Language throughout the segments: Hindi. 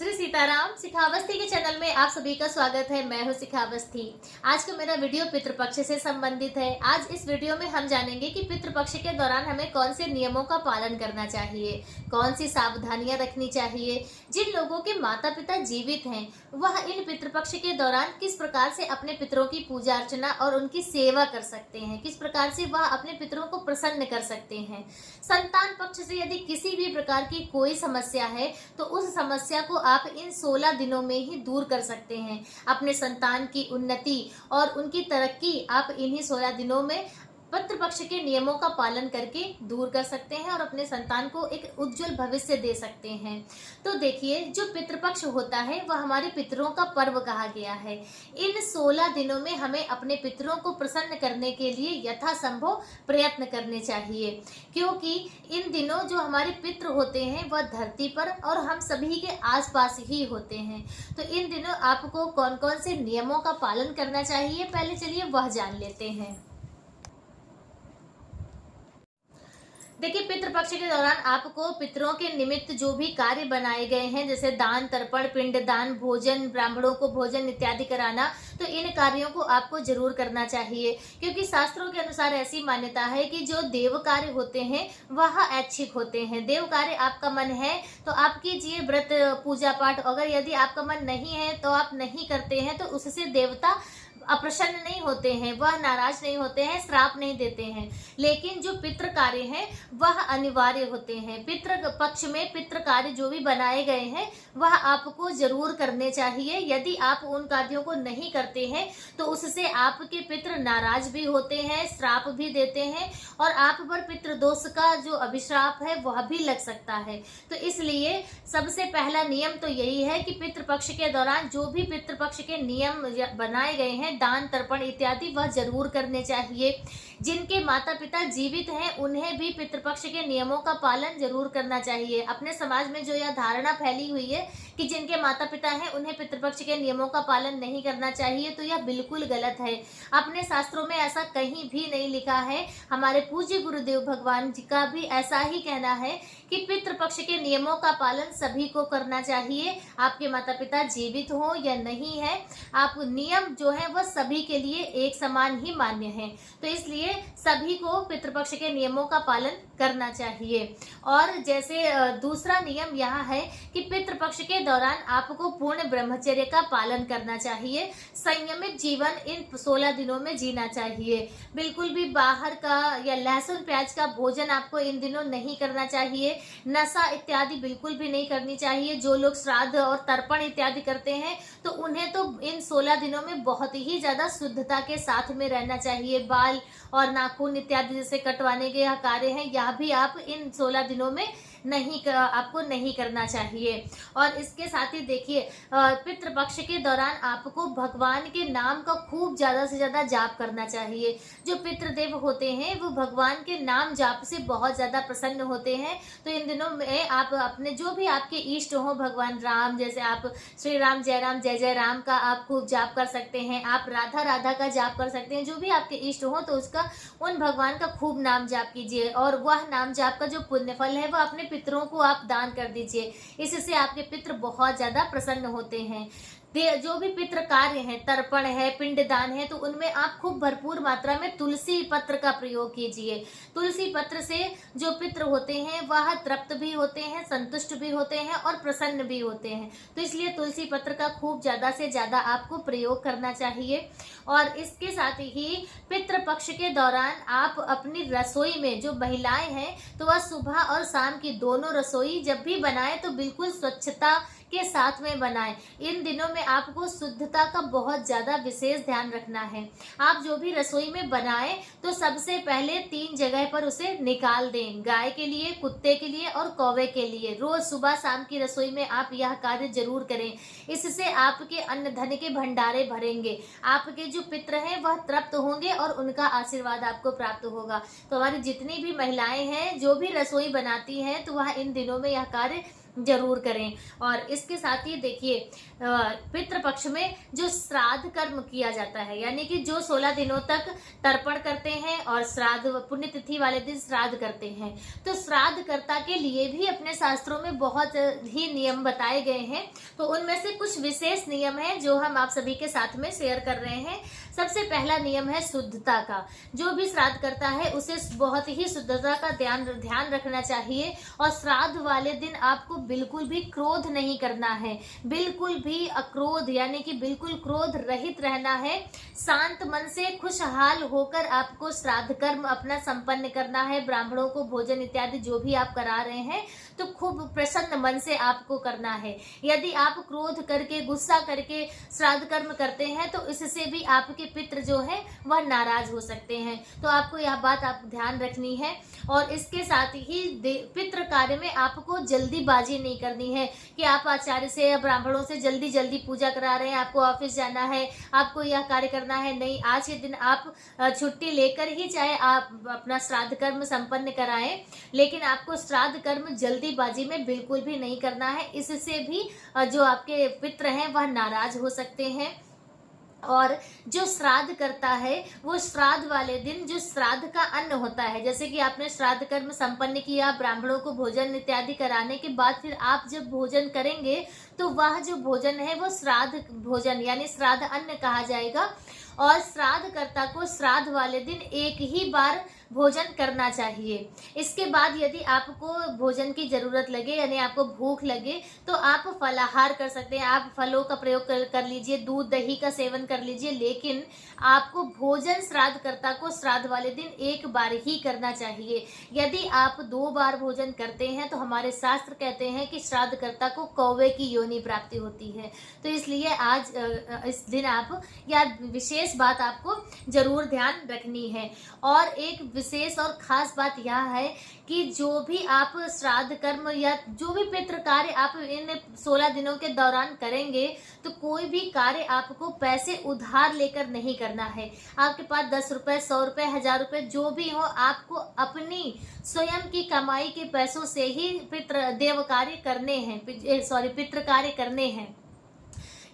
श्री सीताराम। शिखावस्थी के चैनल में आप सभी का स्वागत है। मैं हूं शिखावस्थी। आज का मेरा वीडियो पितृपक्ष से संबंधित है। आज इस वीडियो में हम जानेंगे कि पितृपक्ष के दौरान हमें कौन से नियमों का पालन करना चाहिए, कौन सी सावधानियां रखनी चाहिए। जिन लोगों के माता पिता जीवित हैं वह इन पितृपक्ष के दौरान किस प्रकार से अपने पितरों की पूजा अर्चना और उनकी सेवा कर सकते हैं, किस प्रकार से वह अपने पितरों को प्रसन्न कर सकते हैं। संतान पक्ष से यदि किसी भी प्रकार की कोई समस्या है तो उस समस्या को आप इन 16 दिनों में ही दूर कर सकते हैं। अपने संतान की उन्नति और उनकी तरक्की आप इन्हीं 16 दिनों में पितृपक्ष के नियमों का पालन करके दूर कर सकते हैं और अपने संतान को एक उज्जवल भविष्य दे सकते हैं। तो देखिए, जो पितृपक्ष होता है वह हमारे पितरों का पर्व कहा गया है। इन 16 दिनों में हमें अपने पितरों को प्रसन्न करने के लिए यथासंभव प्रयत्न करने चाहिए, क्योंकि इन दिनों जो हमारे पितृ होते हैं वह धरती पर और हम सभी के आसपास ही होते हैं। तो इन दिनों आपको कौन कौन से नियमों का पालन करना चाहिए, पहले चलिए वह जान लेते हैं। देखिए, पितृपक्ष के दौरान आपको पितरों के निमित्त जो भी कार्य बनाए गए हैं, जैसे दान तर्पण, पिंडदान, भोजन, ब्राह्मणों को भोजन इत्यादि कराना, तो इन कार्यों को आपको जरूर करना चाहिए, क्योंकि शास्त्रों के अनुसार ऐसी मान्यता है कि जो देव कार्य होते हैं वह ऐच्छिक होते हैं। देव कार्य आपका मन है तो आप कीजिए, व्रत पूजा पाठ। अगर यदि आपका मन नहीं है तो आप नहीं करते हैं तो उससे देवता अप्रसन्न नहीं होते हैं, वह नाराज नहीं होते हैं, श्राप नहीं देते हैं। लेकिन जो पितृ कार्य हैं वह अनिवार्य होते हैं। पितृ पक्ष में पितृ कार्य जो भी बनाए गए हैं वह आपको जरूर करने चाहिए। यदि आप उन कार्यों को नहीं करते हैं तो उससे आपके पितृ नाराज भी होते हैं, श्राप भी देते हैं और आप पर पितृदोष का जो अभिश्राप है वह भी लग सकता है। तो इसलिए सबसे पहला नियम तो यही है कि पितृपक्ष के दौरान जो भी पितृपक्ष के नियम बनाए गए हैं, दान तर्पण इत्यादि, वह जरूर करने चाहिए। जिनके माता पिता जीवित हैं उन्हें भी पितृपक्ष के नियमों का पालन जरूर करना चाहिए। अपने समाज में जो यह धारणा फैली हुई है कि जिनके माता पिता हैं उन्हें पितृपक्ष के नियमों का पालन नहीं करना चाहिए, तो यह बिल्कुल गलत है। अपने शास्त्रों में ऐसा कहीं भी नहीं लिखा है। हमारे पूज्य गुरुदेव भगवान जी का भी ऐसा ही कहना है कि पितृपक्ष के नियमों का पालन सभी को करना चाहिए। आपके माता पिता जीवित हो या नहीं है, आप नियम जो है वह सभी के लिए एक समान ही मान्य है। तो इसलिए सभी को पितृपक्ष के नियमों का पालन करना चाहिए। और जैसे दूसरा नियम यह है कि पितृपक्ष के दौरान आपको पूर्ण ब्रह्मचर्य का पालन करना चाहिए। संयमित जीवन इन 16 दिनों में जीना चाहिए। बिल्कुल भी बाहर का या लहसुन प्याज का भोजन आपको इन दिनों नहीं करना चाहिए। नशा इत्यादि बिल्कुल भी नहीं करनी चाहिए। जो लोग श्राद्ध और तर्पण इत्यादि करते हैं तो उन्हें तो इन 16 दिनों में बहुत ही ज्यादा शुद्धता के साथ में रहना चाहिए। बाल और नाखून इत्यादि जैसे कटवाने के यह कार्य हैं, यह भी आप इन 16 दिनों में आपको नहीं करना चाहिए। और इसके साथ ही देखिए, पितृपक्ष के दौरान आपको भगवान के नाम का खूब ज्यादा से ज्यादा जाप करना चाहिए। जो पितृदेव होते हैं वो भगवान के नाम जाप से बहुत ज्यादा प्रसन्न होते हैं। तो इन दिनों में आप अपने जो भी आपके इष्ट हो, भगवान राम, जैसे आप श्री राम जय जय राम का आप खूब जाप कर सकते हैं। आप राधा राधा का जाप कर सकते हैं। जो भी आपके इष्ट हो तो उसका उन भगवान का खूब नाम जाप कीजिए और वह नाम जाप का जो पुण्य फल है वह अपने पितरों को आप दान कर दीजिए। इससे आपके पितृ बहुत ज्यादा प्रसन्न होते हैं। जो भी पितृ कार्य है, तर्पण है, पिंडदान है, तो उनमें आप खूब भरपूर मात्रा में तुलसी पत्र का प्रयोग कीजिए। तुलसी पत्र से जो पितृ होते हैं वह तृप्त भी होते हैं, संतुष्ट भी होते हैं और प्रसन्न भी होते हैं। तो इसलिए तुलसी पत्र का खूब ज्यादा से ज्यादा आपको प्रयोग करना चाहिए। और इसके साथ ही पितृपक्ष के दौरान आप अपनी रसोई में जो महिलाएं हैं तो वह सुबह और शाम की दोनों रसोई जब भी बनाए तो बिल्कुल स्वच्छता के साथ में बनाएं। इन दिनों में आपको शुद्धता का बहुत ज्यादा विशेष ध्यान रखना है। आप जो भी रसोई में बनाएं तो सबसे पहले 3 जगह पर उसे निकाल दें। गाय के लिए, कुत्ते के लिए और कौवे के लिए। रोज सुबह शाम की रसोई में आप यह कार्य जरूर करें। इससे आपके अन्न धन के भंडारे भरेंगे। आपके जो पितृ हैं वह तृप्त होंगे और उनका आशीर्वाद आपको प्राप्त होगा। तो हमारी जितनी भी महिलाएं हैं जो भी रसोई बनाती हैं तो वह इन दिनों में यह कार्य जरूर करें। और इसके साथ ही देखिए पितृपक्ष में जो श्राद्ध कर्म किया जाता है, यानी कि जो 16 दिनों तक तर्पण करते हैं और श्राद्ध पुण्यतिथि वाले दिन श्राद्ध करते हैं, तो श्राद्ध कर्ता के लिए भी अपने शास्त्रों में बहुत ही नियम बताए गए हैं। तो उनमें से कुछ विशेष नियम है जो हम आप सभी के साथ में शेयर कर रहे हैं। सबसे पहला नियम है शुद्धता का। जो भी श्राद्ध करता है उसे बहुत ही शुद्धता का ध्यान रखना चाहिए। और श्राद्ध वाले दिन आपको बिल्कुल भी क्रोध नहीं करना है, बिल्कुल भी अक्रोध, यानी कि बिल्कुल क्रोध रहित रहना है। शांत मन से खुशहाल होकर आपको श्राद्ध कर्म अपना संपन्न करना है। ब्राह्मणों को भोजन इत्यादि जो भी आप करा रहे हैं तो खूब प्रसन्न मन से आपको करना है। यदि आप क्रोध करके, गुस्सा करके श्राद्ध कर्म करते हैं तो इससे भी आपके पितृ जो है वह नाराज हो सकते हैं। तो आपको यह बात आप ध्यान रखनी है। और इसके साथ ही पितृ कार्य में आपको जल्दीबाजी नहीं करनी है कि आप आचार्य से या ब्राह्मणों से जल्दी जल्दी पूजा करा रहे हैं, आपको ऑफिस जाना है, आपको यह कार्य करना है। नहीं, आज के दिन आप छुट्टी लेकर ही चाहे आप अपना श्राद्ध कर्म संपन्न कराएं, लेकिन आपको श्राद्ध कर्म जल्दीबाजी में बिल्कुल भी नहीं करना है। इससे भी जो आपके पितृ हैं वह नाराज हो सकते हैं। और जो श्राद्ध करता है वो श्राद्ध वाले दिन जो श्राद्ध का अन्न होता है, जैसे कि आपने श्राद्ध कर्म संपन्न किया, ब्राह्मणों को भोजन इत्यादि कराने के बाद फिर आप जब भोजन करेंगे तो वह जो भोजन है वो श्राद्ध भोजन यानी श्राद्ध अन्न कहा जाएगा। और श्राद्ध कर्ता को श्राद्ध वाले दिन एक ही बार भोजन करना चाहिए। इसके बाद यदि आपको भोजन की जरूरत लगे, यानी आपको भूख लगे, तो आप फलाहार कर सकते हैं। आप फलों का प्रयोग कर लीजिए, दूध दही का सेवन कर लीजिए, लेकिन आपको भोजन श्राद्धकर्ता को श्राद्ध वाले दिन एक बार ही करना चाहिए। यदि आप 2 बार भोजन करते हैं तो हमारे शास्त्र कहते हैं कि श्राद्धकर्ता को कौवे की योनि प्राप्ति होती है। तो इसलिए आज इस दिन आप या विशेष बात आपको जरूर ध्यान रखनी है। और एक विशेष और खास बात यह है कि जो भी आप श्राद्ध कर्म या जो भी पितृ कार्य आप इन 16 दिनों के दौरान करेंगे तो कोई भी कार्य आपको पैसे उधार लेकर नहीं करना है। आपके पास 10 रुपए, 100 रुपए, 1000 रुपए जो भी हो, आपको अपनी स्वयं की कमाई के पैसों से ही पितृ कार्य करने हैं।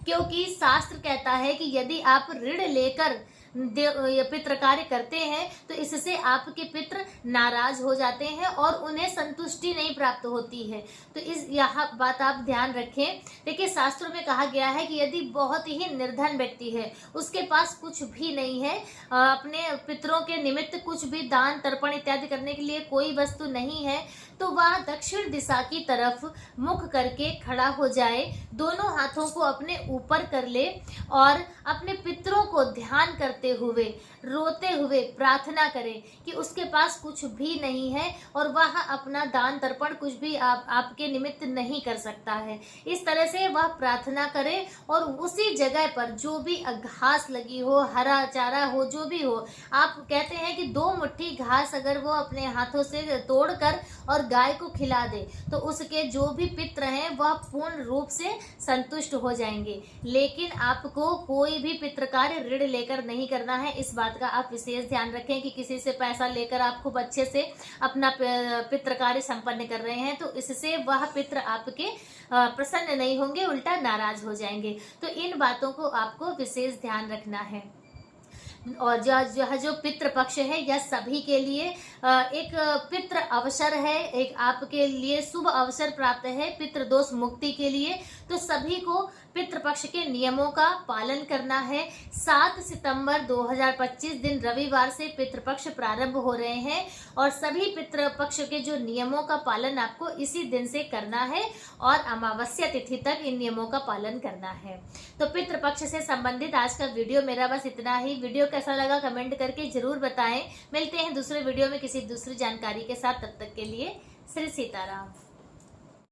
क्योंकि शास्त्र कहता है कि यदि आप ऋण लेकर पितृ कार्य करते हैं तो इससे आपके पितृ नाराज हो जाते हैं और उन्हें संतुष्टि नहीं प्राप्त होती है। तो यह बात आप ध्यान रखें। देखिए, शास्त्रों में कहा गया है कि यदि बहुत ही निर्धन व्यक्ति है, उसके पास कुछ भी नहीं है, अपने पितरों के निमित्त कुछ भी दान तर्पण इत्यादि करने के लिए कोई वस्तु नहीं है, तो वह दक्षिण दिशा की तरफ मुख करके खड़ा हो जाए, दोनों हाथों को अपने ऊपर कर ले और अपने पितरों को ध्यान करते हुए, रोते हुए प्रार्थना करे कि उसके पास कुछ भी नहीं है और वह अपना दान तर्पण कुछ भी आपके निमित्त नहीं कर सकता है। इस तरह से वह प्रार्थना करे और उसी जगह पर जो भी घास लगी हो, हरा चारा हो, जो भी हो, आप कहते हैं कि 2 मुट्ठी घास अगर वो अपने हाथों से तोड़कर और गाय को खिला दे तो उसके जो भी पितृ हैं वह पूर्ण रूप से संतुष्ट हो जाएंगे। लेकिन आपको कोई भी पितृ कार्य ऋण लेकर नहीं करना है। इस बात का आप विशेष ध्यान रखें कि किसी से पैसा लेकर आप खूब अच्छे से अपना पितृ कार्य संपन्न कर रहे हैं तो इससे वह पितृ आपके प्रसन्न नहीं होंगे, उल्टा नाराज हो जाएंगे। तो इन बातों को आपको विशेष ध्यान रखना है। और जो पितृ पक्ष है यह सभी के लिए एक पितृ अवसर है, एक आपके लिए शुभ अवसर प्राप्त है पितृ दोष मुक्ति के लिए। तो सभी को पितृपक्ष के नियमों का पालन करना है। 7 सितंबर 2025 दिन रविवार से पितृपक्ष प्रारंभ हो रहे हैं और सभी पितृपक्ष के जो नियमों का पालन आपको इसी दिन से करना है और अमावस्या तिथि तक इन नियमों का पालन करना है। तो पितृपक्ष से संबंधित आज का वीडियो मेरा बस इतना ही। वीडियो कैसा लगा कमेंट करके जरूर बताएं। मिलते हैं दूसरे वीडियो में किसी दूसरी जानकारी के साथ, तब तक के लिए श्री सीताराम।